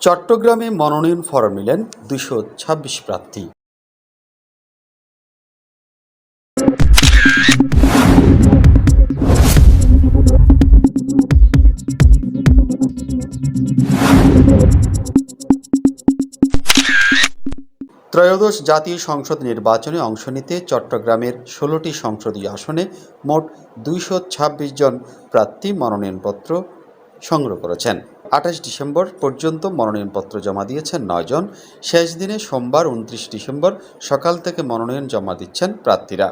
চট্টগ্রামে মনোনয়ন ফরম নিলেন ২২৬ প্রার্থী। ত্রয়োদশ জাতীয় সংসদ নির্বাচনে অংশ নিতে চট্টগ্রামের ১৬টি সংসদীয় আসনে মোট ২২৬ জন প্রার্থী মনোনয়নপত্র সংগ্রহ করেছেন। ২৮ ডিসেম্বর পর্যন্ত মনোনয়নপত্র জমা দিয়েছেন ৯ জন। শেষ দিনে সোমবার ২৯ ডিসেম্বর সকাল থেকে মনোনয়ন জমা দিচ্ছেন প্রার্থীরা।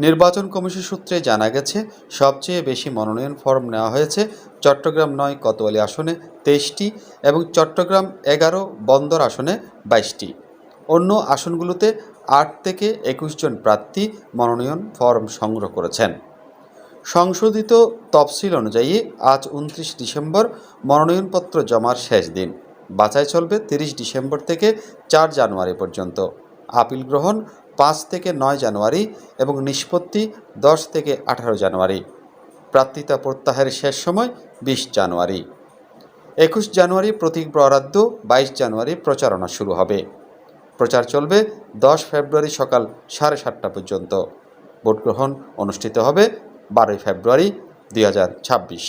নির্বাচন কমিশন সূত্রে জানা গেছে, সবচেয়ে বেশি মনোনয়ন ফরম নেওয়া হয়েছে চট্টগ্রাম ৯ কোতোয়ালি আসনে ২৩টি এবং চট্টগ্রাম ১১ বন্দর আসনে ২২টি। অন্য আসনগুলোতে ৮ থেকে ২১ জন প্রার্থী মনোনয়ন ফরম সংগ্রহ করেছেন। সংশোধিত তফসিল অনুযায়ী আজ ২৯ ডিসেম্বর মনোনয়নপত্র জমার শেষ দিন। বাছাই চলবে ৩০ ডিসেম্বর থেকে ৪ জানুয়ারি পর্যন্ত। আপিল গ্রহণ ৫ থেকে ৯ জানুয়ারি এবং নিষ্পত্তি ১০ থেকে ১৮ জানুয়ারি। প্রার্থিতা প্রত্যাহারের শেষ সময় ২০ জানুয়ারি। ২১ জানুয়ারি প্রতীক বরাদ্দ, ২২ জানুয়ারি প্রচারণা শুরু হবে। প্রচার চলবে ১০ ফেব্রুয়ারি সকাল ৭:৩০ পর্যন্ত। ভোট গ্রহণ অনুষ্ঠিত হবে ১২ ফেব্রুয়ারি ২০২৬।